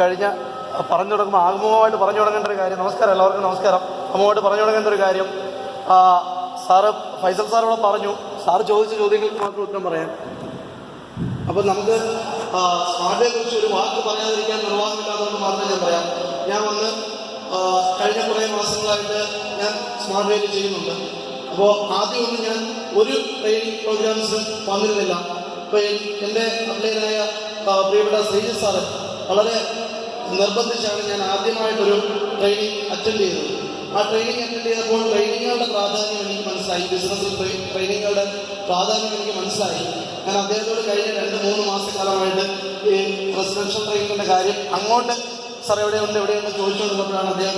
കഴിഞ്ഞ പറഞ്ഞു തുടങ്ങുമ്പോൾ ആമുഖമായിട്ട് പറഞ്ഞു തുടങ്ങേണ്ട ഒരു കാര്യം, നമസ്കാരം, എല്ലാവർക്കും നമസ്കാരം. ആമുഖമായിട്ട് പറഞ്ഞു തുടങ്ങേണ്ട ഒരു കാര്യം, സാറ് ഫൈസൽ സാറോടെ പറഞ്ഞു, സാറ് ചോദിച്ച ചോദ്യങ്ങൾക്ക് മാത്രം ഉത്തരം പറയാം. അപ്പം നമുക്ക് സ്മാർട്ട് വേയെ കുറിച്ച് ഒരു വാക്ക് പറയാതിരിക്കാൻ നിർവാഹമില്ലാത്തതുകൊണ്ട് മാത്രമേ ഞാൻ പറയാം. ഞാൻ വന്ന് കഴിഞ്ഞ കുറേ മാസങ്ങളായിട്ട് ഞാൻ സ്മാർട്ട് വേയിൽ ചെയ്യുന്നുണ്ട്. അപ്പോൾ ആദ്യമൊന്നും ഞാൻ ഒരു ട്രെയിനിങ് പ്രോഗ്രാംസിനും വന്നിരുന്നില്ല. അപ്പോൾ എൻ്റെ അപ്ലൈനായ പ്രിയപ്പെട്ട ശ്രീജിത്ത് സാറ് വളരെ നിർബന്ധിച്ചാണ് ഞാൻ ആദ്യമായിട്ടൊരു ട്രെയിനിങ് അറ്റൻഡ് ചെയ്തത്. ആ ട്രെയിനിങ് അറ്റൻഡ് ചെയ്തപ്പോൾ ട്രെയിനിങ്ങുകളുടെ പ്രാധാന്യം എനിക്ക് മനസ്സിലായി, ബിസിനസ്സിൽ ട്രെയിനിങ്ങുകളുടെ പ്രാധാന്യം എനിക്ക് മനസ്സിലായി. ഞാൻ അദ്ദേഹത്തോട് കഴിഞ്ഞ 2-3 മാസക്കാലമായിട്ട് ഈ റെസിഡൻഷ്യൽ ട്രെയിനിങ്ങിൻ്റെ കാര്യം അങ്ങോട്ട് സാർ എവിടെയുണ്ട് ചോദിച്ചുകൊണ്ടിരുന്നപ്പോഴാണ് അദ്ദേഹം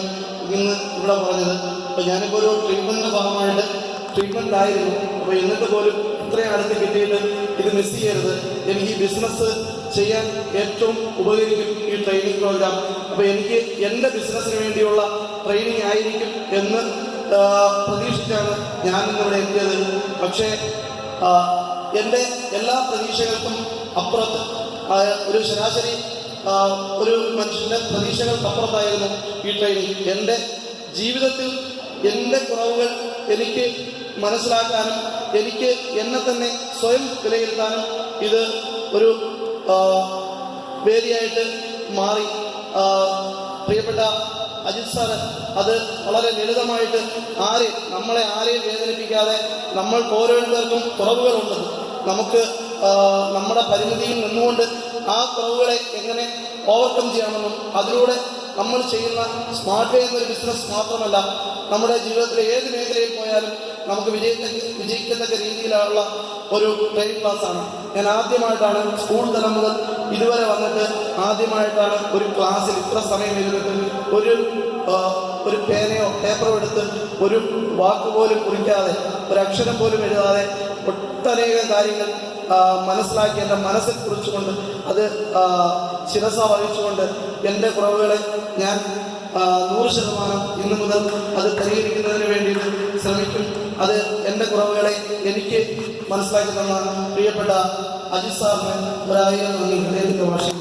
ഇന്ന് ഇവിടെ പറഞ്ഞത്. അപ്പോൾ ഞാനിപ്പോൾ ഒരു ട്രീറ്റ്മെൻറ്റിൻ്റെ ഭാഗമായിട്ട് ട്രീറ്റ്മെൻറ്റിലായിരുന്നു. അപ്പോൾ എന്നിട്ട് പോലും ഇത്രയും അടുത്ത് കിട്ടിയിട്ട് ഇത് മിസ് ചെയ്യരുത്, എനിക്ക് ഈ ബിസിനസ് ചെയ്യാൻ ഏറ്റവും ഉപകരിക്കും ഈ ട്രെയിനിങ് പ്രോഗ്രാം. അപ്പോൾ എനിക്ക് എൻ്റെ ബിസിനസ്സിന് വേണ്ടിയുള്ള ട്രെയിനിങ് ആയിരിക്കും എന്ന് പ്രതീക്ഷിച്ചാണ് ഞാൻ ഇന്നിവിടെ എത്തിയത്. പക്ഷേ എൻ്റെ എല്ലാ പ്രതീക്ഷകൾക്കും അപ്പുറത്ത് ഒരു ശരാശരി ഒരു മനുഷ്യൻ്റെ പ്രതീക്ഷകൾക്കപ്പുറത്തായിരുന്നു ഈ ട്രെയിനിങ്. എൻ്റെ ജീവിതത്തിൽ എൻ്റെ കുറവുകൾ എനിക്ക് മനസ്സിലാക്കാനും എനിക്ക് എന്നെ തന്നെ സ്വയം വിലയിരുത്താനും ഇത് ഒരു വേദിയായിട്ട് മാറി. പ്രിയപ്പെട്ട അജിത് സാറ് അത് വളരെ ലളിതമായിട്ട് നമ്മളെ ആരെയും വേദനിപ്പിക്കാതെ, നമ്മൾക്ക് ഓരോരുത്തർക്കും കുറവുകളുണ്ട്, നമുക്ക് നമ്മുടെ പരിമിതിയിൽ നിന്നുകൊണ്ട് ആ കുറവുകളെ എങ്ങനെ ഓവർകം ചെയ്യാമെന്നും അതിലൂടെ നമ്മൾ ചെയ്യുന്ന സ്മാർട്ട് വേ എന്നൊരു ബിസിനസ് മാത്രമല്ല, നമ്മുടെ ജീവിതത്തിലെ ഏത് മേഖലയിൽ പോയാലും നമുക്ക് വിജയിക്കത്തക്ക രീതിയിലുള്ള ഒരു ട്രെയിനിങ് ക്ലാസ്സാണ്. ഞാൻ ആദ്യമായിട്ടാണ് സ്കൂൾ തലം മുതൽ ഇതുവരെ വന്നിട്ട് ആദ്യമായിട്ടാണ് ഒരു ക്ലാസ്സിൽ ഇത്ര സമയം ഇരുന്നിട്ട് ഒരു പേനയോ പേപ്പറോ എടുത്ത് ഒരു വാക്ക് പോലും കുറിക്കാതെ, ഒരു അക്ഷരം പോലും എഴുതാതെ ഒട്ടനേകം കാര്യങ്ങൾ മനസ്സിലാക്കി എൻ്റെ മനസ്സിൽ കുറിച്ചുകൊണ്ട് അത് ശിരസ വഹിച്ചുകൊണ്ട് എൻ്റെ കുറവുകളെ ഞാൻ 100% ഇന്നു മുതൽ അത് പരിഹരിക്കുന്നതിന് വേണ്ടി ശ്രമിക്കും. അത് എൻ്റെ കുറവുകളെ എനിക്ക് മനസ്സിലാക്കി തന്ന പ്രിയപ്പെട്ട അജിത് സാറിന് 1000 നന്ദി ഹൃദയത്തിൻ്റെ ഭാഷ.